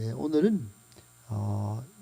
오늘은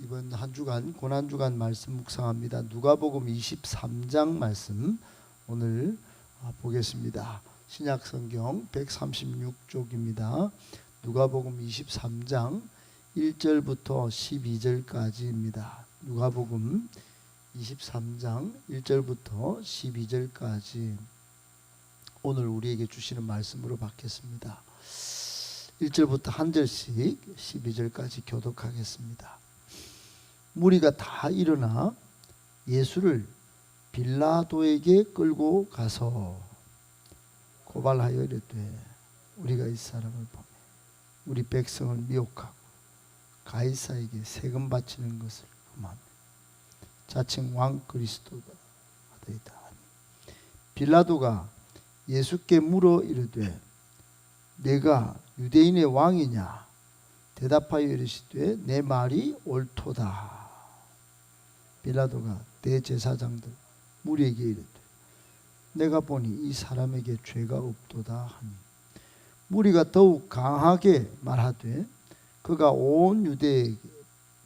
이번 한 주간 고난 주간 말씀 묵상합니다. 누가복음 23장 말씀 오늘 보겠습니다. 신약 성경 136쪽입니다. 누가복음 23장 1절부터 12절까지입니다. 누가복음 23장 1절부터 12절까지 오늘 우리에게 주시는 말씀으로 받겠습니다. 1절부터 한 절씩 12절까지 교독하겠습니다. 무리가 다 일어나 예수를 빌라도에게 끌고 가서 고발하여 이르되 우리가 이 사람을 보매 우리 백성을 미혹하고 가이사에게 세금 바치는 것을 금하며 자칭 왕 그리스도가 하더이다. 빌라도가 예수께 물어 이르되 내가 유대인의 왕이냐? 대답하여 이르시되 내 말이 옳도다. 빌라도가 대제사장들 무리에게 이르되 내가 보니 이 사람에게 죄가 없도다 하니 무리가 더욱 강하게 말하되 그가 온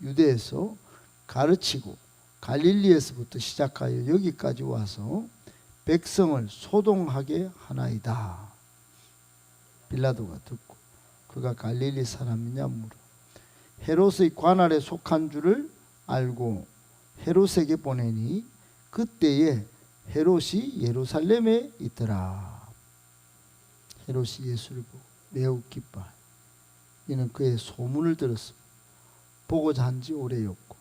유대에서 가르치고 갈릴리에서부터 시작하여 여기까지 와서 백성을 소동하게 하나이다. 빌라도가 듣고 그가 갈릴리 사람이냐 물어 헤롯의 관할에 속한 줄을 알고 헤롯에게 보내니 그때에 헤롯이 예루살렘에 있더라. 헤롯이 예수를 보고 매우 기뻐하여 이는 그의 소문을 들었으며 보고자 한지 오래였고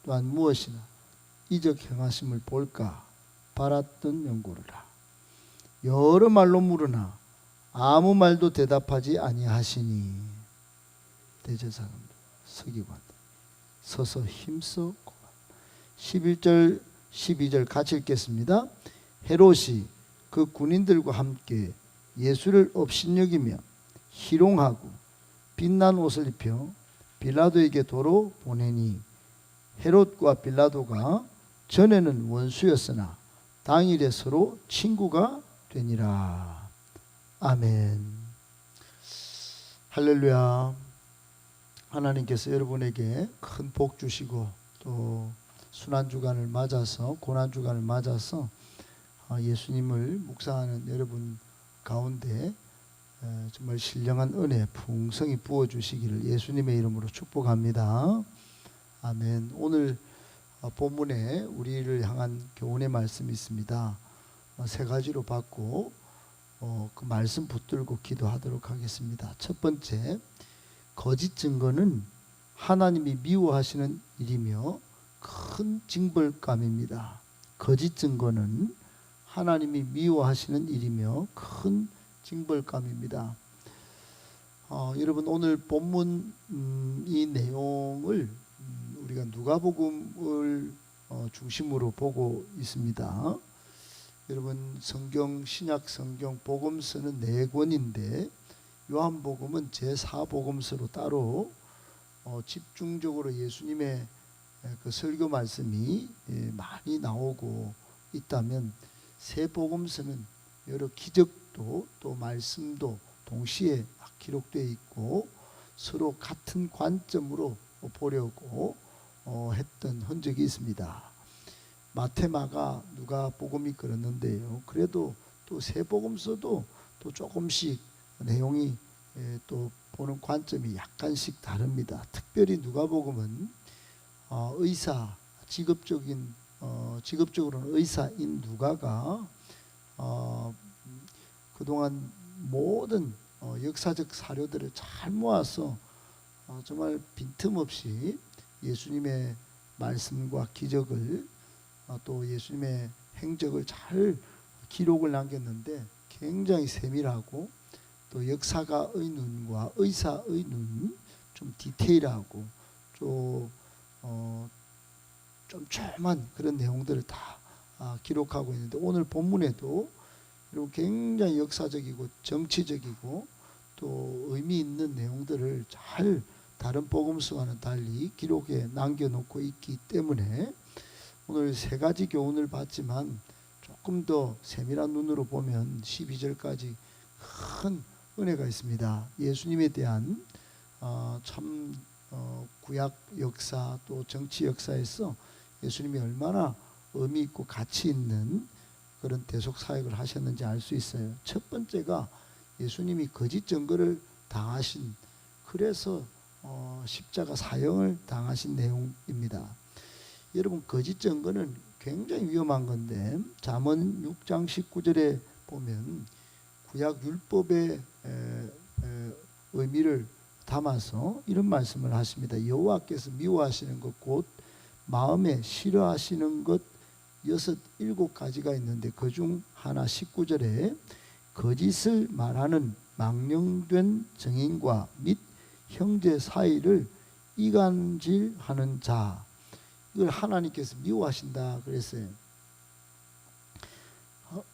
또한 무엇이나 이적 행하심을 볼까 바랐던 연고로라. 여러 말로 물으나 아무 말도 대답하지 아니하시니 대제사장들 서기관 서서 힘써 11절 12절 같이 읽겠습니다. 헤롯이 그 군인들과 함께 예수를 업신여기며 희롱하고 빛난 옷을 입혀 빌라도에게 도로 보내니 헤롯과 빌라도가 전에는 원수였으나 당일에 서로 친구가 되니라. 아멘. 할렐루야. 하나님께서 여러분에게 큰 복 주시고 또 순환주간을 맞아서 고난주간을 맞아서 예수님을 묵상하는 여러분 가운데 정말 신령한 은혜 풍성히 부어주시기를 예수님의 이름으로 축복합니다. 아멘. 오늘 본문에 우리를 향한 교훈의 말씀이 있습니다. 세 가지로 받고 그 말씀 붙들고 기도하도록 하겠습니다. 첫 번째, 거짓 증거는 하나님이 미워하시는 일이며 큰 징벌감입니다. 거짓 증거는 하나님이 미워하시는 일이며 큰 징벌감입니다. 여러분 오늘 본문 이 내용을 우리가 누가복음을 중심으로 보고 있습니다. 여러분 성경 신약 성경 복음서는 4권인데 요한복음은 제4복음서로 따로 집중적으로 예수님의 그 설교 말씀이 많이 나오고 있다면 세 복음서는 여러 기적도 또 말씀도 동시에 기록되어 있고 서로 같은 관점으로 보려고 했던 흔적이 있습니다. 마태, 마가, 누가 복음이 그렇는데요. 그래도 또 세 복음서도 또 조금씩 내용이 또 보는 관점이 약간씩 다릅니다. 특별히 누가복음은 의사 직업적으로는 의사인 누가가 그동안 모든 역사적 사료들을 잘 모아서 정말 빈틈없이 예수님의 말씀과 기적을 또 예수님의 행적을 잘 기록을 남겼는데 굉장히 세밀하고 또 역사가의 눈과 의사의 눈 좀 디테일하고 좀 조그만 그런 내용들을 다 기록하고 있는데 오늘 본문에도 굉장히 역사적이고 정치적이고 또 의미 있는 내용들을 잘 다른 복음서와는 달리 기록에 남겨놓고 있기 때문에 오늘 세 가지 교훈을 받지만 조금 더 세밀한 눈으로 보면 12절까지 큰 은혜가 있습니다. 예수님에 대한 참 구약 역사 또 정치 역사에서 예수님이 얼마나 의미 있고 가치 있는 그런 대속 사역을 하셨는지 알 수 있어요. 첫 번째가 예수님이 거짓 증거를 당하신, 그래서 십자가 사형을 당하신 내용입니다. 여러분, 거짓 증거는 굉장히 위험한 건데 잠언 6장 19절에 보면 구약 율법의 의미를 담아서 이런 말씀을 하십니다. 여호와께서 미워하시는 것 곧 마음에 싫어하시는 것 7가지가 있는데 그중 하나 19절에 거짓을 말하는 망령된 증인과 및 형제 사이를 이간질하는 자, 이걸 하나님께서 미워하신다 그랬어요.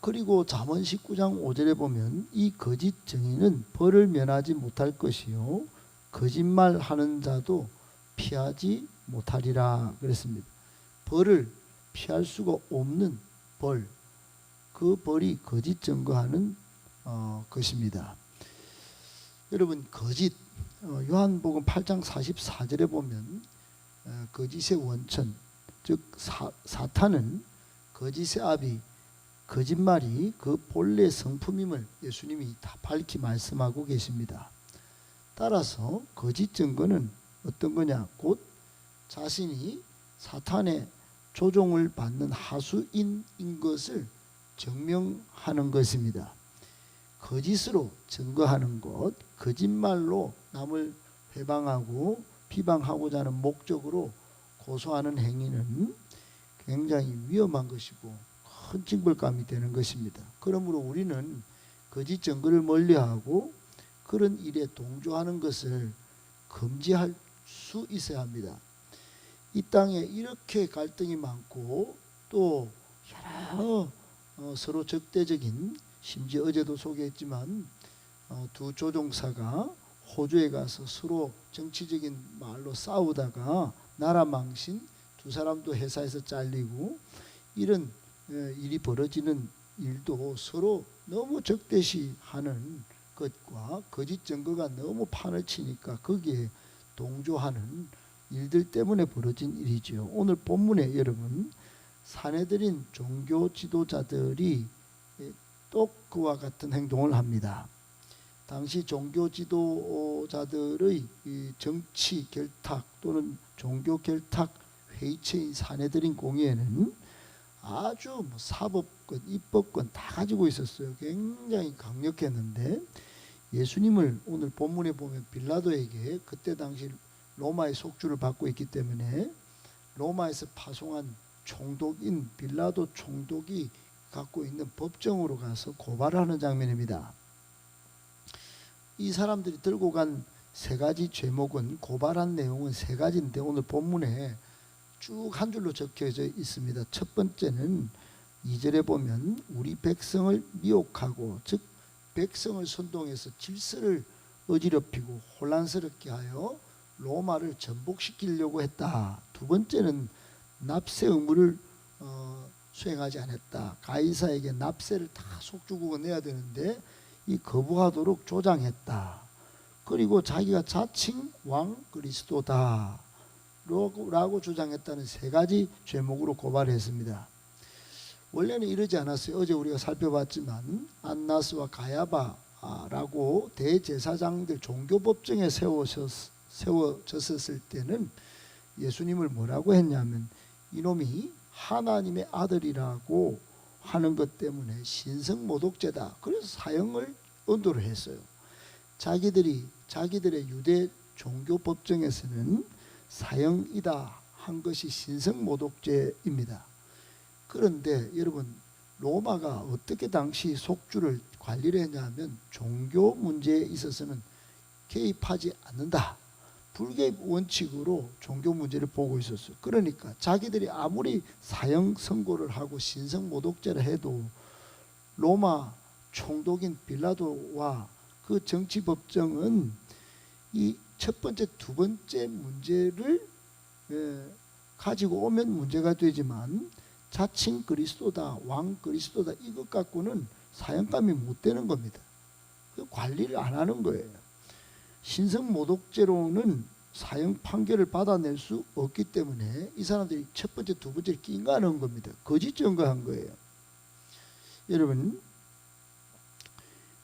그리고 잠언 19장 5절에 보면 이 거짓 증인은 벌을 면하지 못할 것이요 거짓말하는 자도 피하지 못하리라 그랬습니다. 벌을 피할 수가 없는 벌, 그 벌이 거짓 증거하는 것입니다. 여러분, 거짓, 요한복음 8장 44절에 보면 거짓의 원천, 즉 사탄은 거짓의 아비, 거짓말이 그 본래 성품임을 예수님이 다 밝히 말씀하고 계십니다. 따라서 거짓 증거는 어떤 거냐? 곧 자신이 사탄의 조종을 받는 하수인인 것을 증명하는 것입니다. 거짓으로 증거하는 것, 거짓말로 남을 회방하고 비방하고자 하는 목적으로 고소하는 행위는 굉장히 위험한 것이고 큰 징벌감이 되는 것입니다. 그러므로 우리는 거짓 증거를 멀리하고 그런 일에 동조하는 것을 금지할 수 있어야 합니다. 이 땅에 이렇게 갈등이 많고 또 여러 서로 적대적인, 심지어 어제도 소개했지만 두 조종사가 호주에 가서 서로 정치적인 말로 싸우다가 나라 망신, 두 사람도 회사에서 잘리고 이런 일이 벌어지는 일도 서로 너무 적대시하는 것과 거짓 증거가 너무 판을 치니까 거기에 동조하는 일들 때문에 벌어진 일이죠. 오늘 본문에 여러분 사내들인 종교 지도자들이 또 그와 같은 행동을 합니다. 당시 종교 지도자들의 정치 결탁 또는 종교 결탁 회의체인 사내들인 공의회는 아주 사법권, 입법권 다 가지고 있었어요. 굉장히 강력했는데 예수님을 오늘 본문에 보면 빌라도에게 그때 당시 로마의 속주를 받고 있기 때문에 로마에서 파송한 총독인 빌라도 총독이 갖고 있는 법정으로 가서 고발하는 장면입니다. 이 사람들이 들고 간 3가지 제목은, 고발한 내용은 3가지인데 오늘 본문에 쭉 한 줄로 적혀져 있습니다. 첫 번째는 2절에 보면 우리 백성을 미혹하고, 즉 백성을 선동해서 질서를 어지럽히고 혼란스럽게 하여 로마를 전복시키려고 했다. 두 번째는 납세 의무를 수행하지 않았다. 가이사에게 납세를 다 속주고 내야 되는데 이 거부하도록 조장했다. 그리고 자기가 자칭 왕 그리스도다 라고 주장했다는 3가지 죄목으로 고발했습니다. 원래는 이러지 않았어요. 어제 우리가 살펴봤지만 안나스와 가야바라고 대제사장들 종교법정에 세워졌을 때는 예수님을 뭐라고 했냐면 이놈이 하나님의 아들이라고 하는 것 때문에 신성모독죄다. 그래서 사형을 언도를 했어요. 자기들의 유대 종교법정에서는 사형이다 한 것이 신성모독죄입니다. 그런데 여러분, 로마가 어떻게 당시 속주를 관리를 했냐면 종교 문제에 있어서는 개입하지 않는다. 불개입 원칙으로 종교 문제를 보고 있었어요. 그러니까 자기들이 아무리 사형 선고를 하고 신성모독죄를 해도 로마 총독인 빌라도와 그 정치법정은 이 첫 번째, 두 번째 문제를 가지고 오면 문제가 되지만 자칭 그리스도다, 왕 그리스도다 이것 갖고는 사형감이 못 되는 겁니다. 그 관리를 안 하는 거예요. 신성모독죄로는 사형 판결을 받아낼 수 없기 때문에 이 사람들이 첫 번째, 두 번째를 낑가는 겁니다. 거짓 증거한 거예요. 여러분,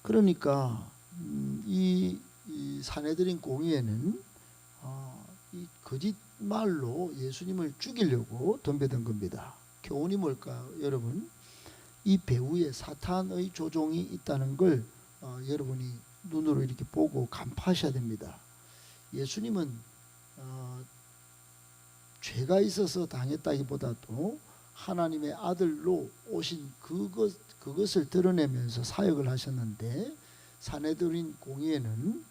그러니까 이 산헤드린 공의회는 이 거짓말로 예수님을 죽이려고 덤벼든 겁니다. 교훈이 뭘까요? 여러분, 이 배후에 사탄의 조종이 있다는 걸 여러분이 눈으로 이렇게 보고 간파하셔야 됩니다. 예수님은 죄가 있어서 당했다기보다도 하나님의 아들로 오신 그것을 드러내면서 사역을 하셨는데, 산헤드린 공의회는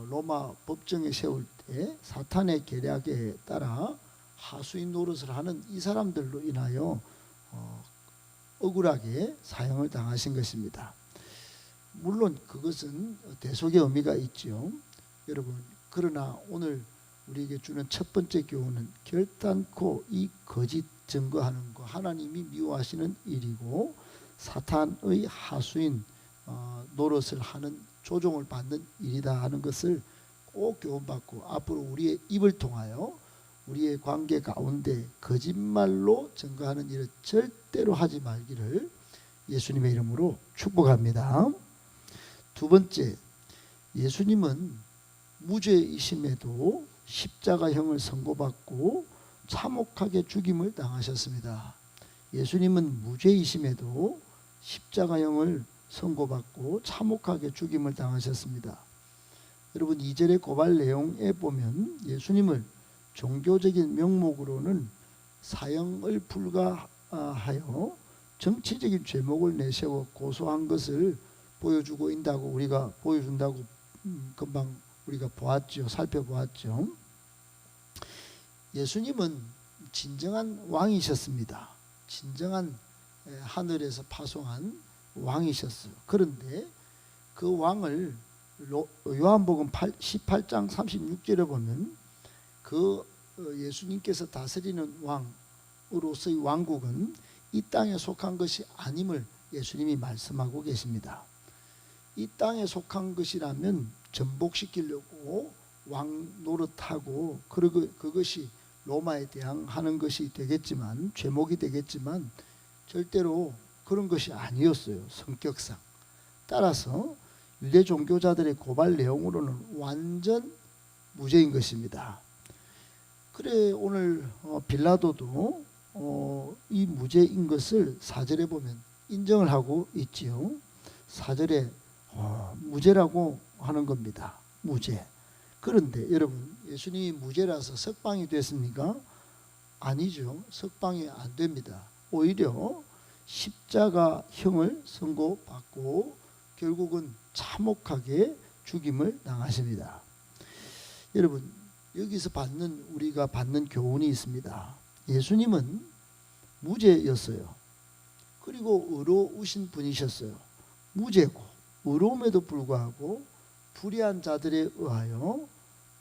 로마 법정에 세울 때 사탄의 계략에 따라 하수인 노릇을 하는 이 사람들로 인하여 억울하게 사형을 당하신 것입니다. 물론 그것은 대속의 의미가 있죠. 여러분, 그러나 오늘 우리에게 주는 첫 번째 교훈은 결단코 이 거짓 증거하는 거 하나님이 미워하시는 일이고, 사탄의 하수인 노릇을 하는, 조종을 받는 일이다 하는 것을 꼭 교훈받고, 앞으로 우리의 입을 통하여 우리의 관계 가운데 거짓말로 증거하는 일을 절대로 하지 말기를 예수님의 이름으로 축복합니다. 두 번째, 예수님은 무죄이심에도 십자가형을 선고받고 참혹하게 죽임을 당하셨습니다. 예수님은 무죄이심에도 십자가형을 선고받고 참혹하게 죽임을 당하셨습니다. 여러분, 2절의 고발 내용에 보면 예수님을 종교적인 명목으로는 사형을 불가하여 정치적인 죄목을 내세워 고소한 것을 보여준다고 금방 우리가 살펴보았죠. 예수님은 진정한 왕이셨습니다. 진정한 하늘에서 파송한 왕이셨어요. 그런데 그 왕을 요한복음 18장 36절에 보면 그 예수님께서 다스리는 왕으로서의 왕국은 이 땅에 속한 것이 아님을 예수님이 말씀하고 계십니다. 이 땅에 속한 것이라면 전복시키려고 왕 노릇하고 그것이 로마에 대항하는 것이 되겠지만, 죄목이 되겠지만 절대로 그런 것이 아니었어요, 성격상. 따라서 유대 종교자들의 고발 내용으로는 완전 무죄인 것입니다. 그래, 오늘 빌라도도 이 무죄인 것을 4절에 보면 인정을 하고 있지요. 4절에 무죄라고 하는 겁니다. 무죄. 그런데 여러분, 예수님이 무죄라서 석방이 됐습니까? 아니죠. 석방이 안 됩니다. 오히려 십자가형을 선고받고 결국은 참혹하게 죽임을 당하십니다. 여러분, 여기서 우리가 받는 교훈이 있습니다. 예수님은 무죄였어요. 그리고 의로우신 분이셨어요. 무죄고 의로움에도 불구하고 불의한 자들에 의하여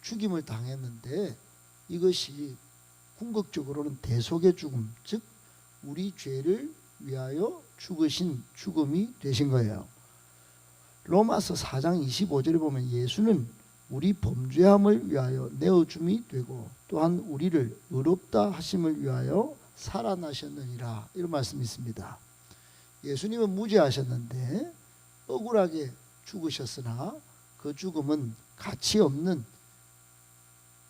죽임을 당했는데, 이것이 궁극적으로는 대속의 죽음, 즉 우리 죄를 위하여 죽으신 죽음이 되신 거예요. 로마서 4장 25절에 보면 예수는 우리 범죄함을 위하여 내어줌이 되고 또한 우리를 의롭다 하심을 위하여 살아나셨느니라, 이런 말씀이 있습니다. 예수님은 무죄하셨는데 억울하게 죽으셨으나 그 죽음은 가치 없는,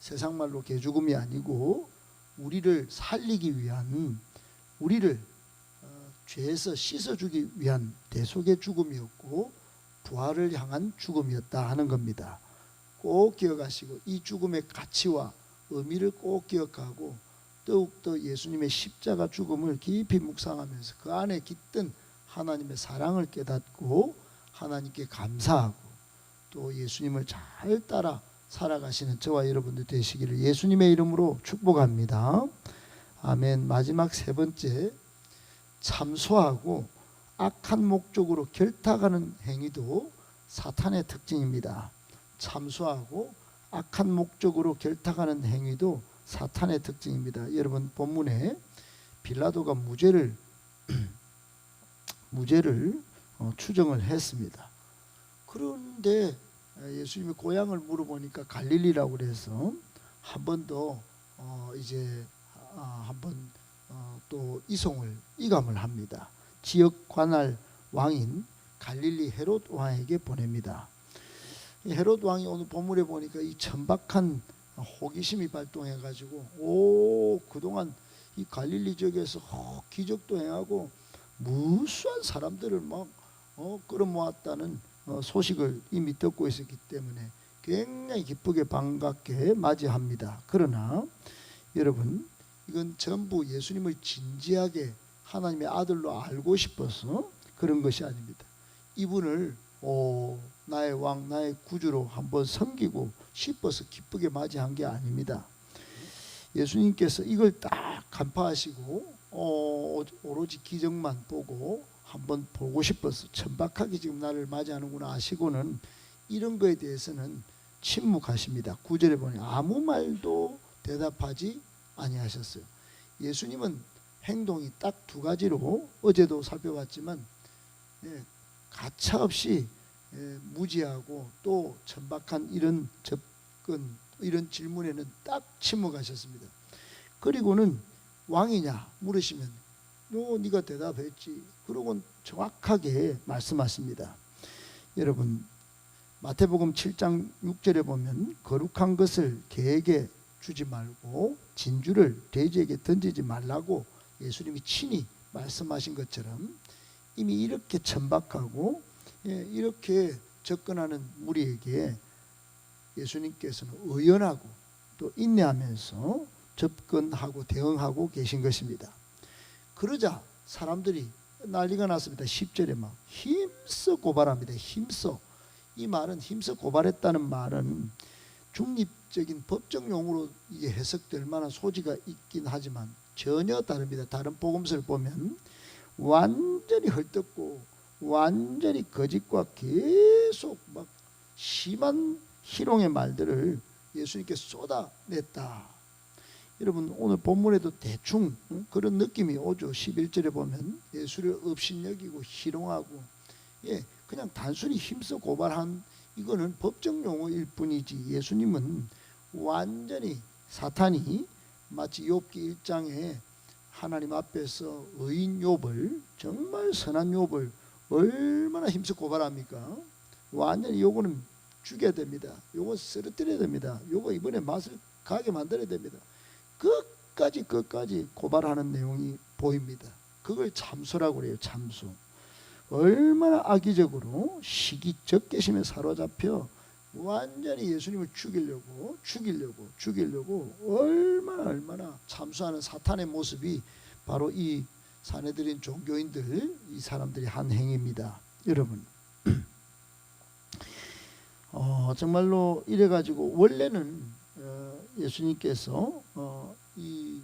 세상 말로 개죽음이 아니고 우리를 살리기 위한, 우리를 죄에서 씻어주기 위한 대속의 죽음이었고 부활을 향한 죽음이었다 하는 겁니다. 꼭 기억하시고 이 죽음의 가치와 의미를 꼭 기억하고 더욱더 예수님의 십자가 죽음을 깊이 묵상하면서 그 안에 깃든 하나님의 사랑을 깨닫고 하나님께 감사하고 또 예수님을 잘 따라 살아가시는 저와 여러분들 되시기를 예수님의 이름으로 축복합니다. 아멘. 마지막 세 번째, 참소하고 악한 목적으로 결탁하는 행위도 사탄의 특징입니다. 참소하고 악한 목적으로 결탁하는 행위도 사탄의 특징입니다. 여러분, 본문에 빌라도가 무죄를 추정을 했습니다. 그런데 예수님의 고향을 물어보니까 갈릴리라고 그래서 한 번 더 이제 한번 또 이감을 합니다. 지역 관할 왕인 갈릴리 헤롯 왕에게 보냅니다. 헤롯 왕이 오늘 본문에 보니까 이 천박한 호기심이 발동해 가지고 그동안 이 갈릴리 지역에서 기적도 행하고 무수한 사람들을 막 끌어모았다는 소식을 이미 듣고 있었기 때문에 굉장히 기쁘게 반갑게 맞이합니다. 그러나 여러분, 이건 전부 예수님을 진지하게 하나님의 아들로 알고 싶어서 그런 것이 아닙니다. 이분을 나의 왕, 나의 구주로 한번 섬기고 싶어서 기쁘게 맞이한 게 아닙니다. 예수님께서 이걸 딱 간파하시고 오로지 기적만 보고 한번 보고 싶어서 천박하게 지금 나를 맞이하는구나 아시고는 이런 거에 대해서는 침묵하십니다. 9절에 보니 아무 말도 대답하지 아니하셨어요. 예수님은 행동이 딱 두 가지로 어제도 살펴봤지만 가차없이 무지하고 또 천박한 이런 접근, 이런 질문에는 딱 침묵하셨습니다. 그리고는 왕이냐 물으시면 네가 대답했지. 그러고는 정확하게 말씀하십니다. 여러분, 마태복음 7장 6절에 보면 거룩한 것을 개에게 주지 말고 진주를 돼지에게 던지지 말라고 예수님이 친히 말씀하신 것처럼 이미 이렇게 천박하고 이렇게 접근하는 무리에게 예수님께서는 의연하고 또 인내하면서 접근하고 대응하고 계신 것입니다. 그러자 사람들이 난리가 났습니다. 10절에 막 힘써 고발합니다. 힘써. 이 말은 힘써 고발했다는 말은 중립적인 법적 용어로 이게 해석될 만한 소지가 있긴 하지만 전혀 다릅니다. 다른 복음서를 보면 완전히 헐뜯고 완전히 거짓과 계속 막 심한 희롱의 말들을 예수님께 쏟아냈다. 여러분, 오늘 본문에도 대충 그런 느낌이 오죠. 11절에 보면 예수를 업신여기고 희롱하고 그냥 단순히 힘써 고발한 이거는 법정 용어일 뿐이지 예수님은 완전히 사탄이 마치 욥기 1장에 하나님 앞에서 의인 욥을 정말 선한 욥을 얼마나 힘써 고발합니까? 완전히 요거는 죽여야 됩니다. 요거 쓰러뜨려야 됩니다. 요거 이번에 맛을 가게 만들어야 됩니다. 끝까지 고발하는 내용이 보입니다. 그걸 참소라고 그래요. 참소. 얼마나 악의적으로 시기적개심에 사로잡혀 완전히 예수님을 죽이려고 얼마나 참소하는 사탄의 모습이 바로 이 사내들인 종교인들, 이 사람들이 한 행위입니다. 여러분, 정말로 이래가지고 원래는 예수님께서 이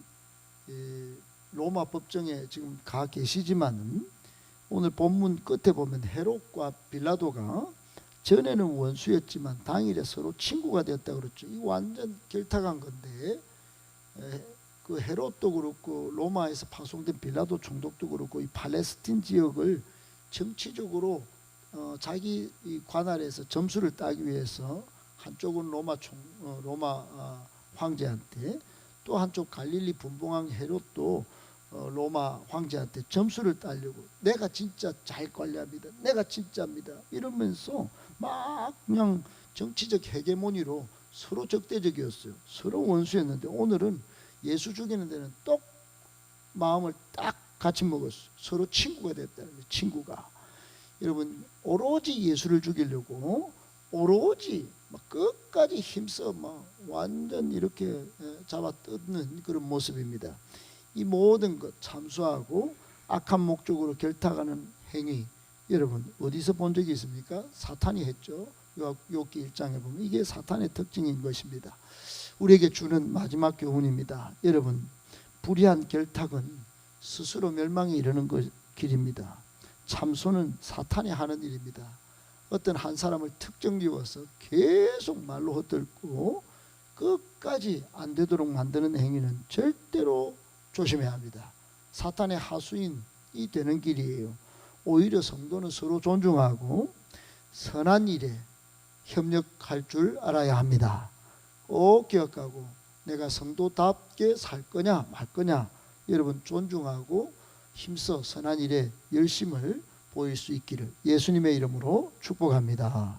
로마 법정에 지금 가 계시지만은 오늘 본문 끝에 보면 헤롯과 빌라도가 전에는 원수였지만 당일에 서로 친구가 되었다 그랬죠. 이 완전 결탁한 건데 그 헤롯도 그렇고 로마에서 파송된 빌라도 총독도 그렇고 이 팔레스틴 지역을 정치적으로 자기 이 관할에서 점수를 따기 위해서 한쪽은 로마 황제한테 또 한쪽 갈릴리 분봉왕 헤롯도 로마 황제한테 점수를 따려고 내가 진짜 잘 관리합니다. 내가 진짜입니다. 이러면서 막 그냥 정치적 헤게모니로 서로 적대적이었어요. 서로 원수였는데 오늘은 예수 죽이는 데는 똑 마음을 딱 같이 먹었어요. 서로 친구가 됐다는 거예요. 친구가. 여러분, 오로지 예수를 죽이려고 오로지 막 끝까지 힘써 막 완전 이렇게 잡아 뜯는 그런 모습입니다. 이 모든 것 참수하고 악한 목적으로 결탁하는 행위, 여러분 어디서 본 적이 있습니까? 사탄이 했죠. 욥기 1장에 보면 이게 사탄의 특징인 것입니다. 우리에게 주는 마지막 교훈입니다. 여러분, 불의한 결탁은 스스로 멸망에 이르는 길입니다. 참소는 사탄이 하는 일입니다. 어떤 한 사람을 특정 지어서 계속 말로 헛들고 끝까지 안 되도록 만드는 행위는 절대로 조심해야 합니다. 사탄의 하수인이 되는 길이에요. 오히려 성도는 서로 존중하고 선한 일에 협력할 줄 알아야 합니다. 꼭 기억하고 내가 성도답게 살 거냐 말 거냐 여러분 존중하고 힘써 선한 일에 열심을 보일 수 있기를 예수님의 이름으로 축복합니다.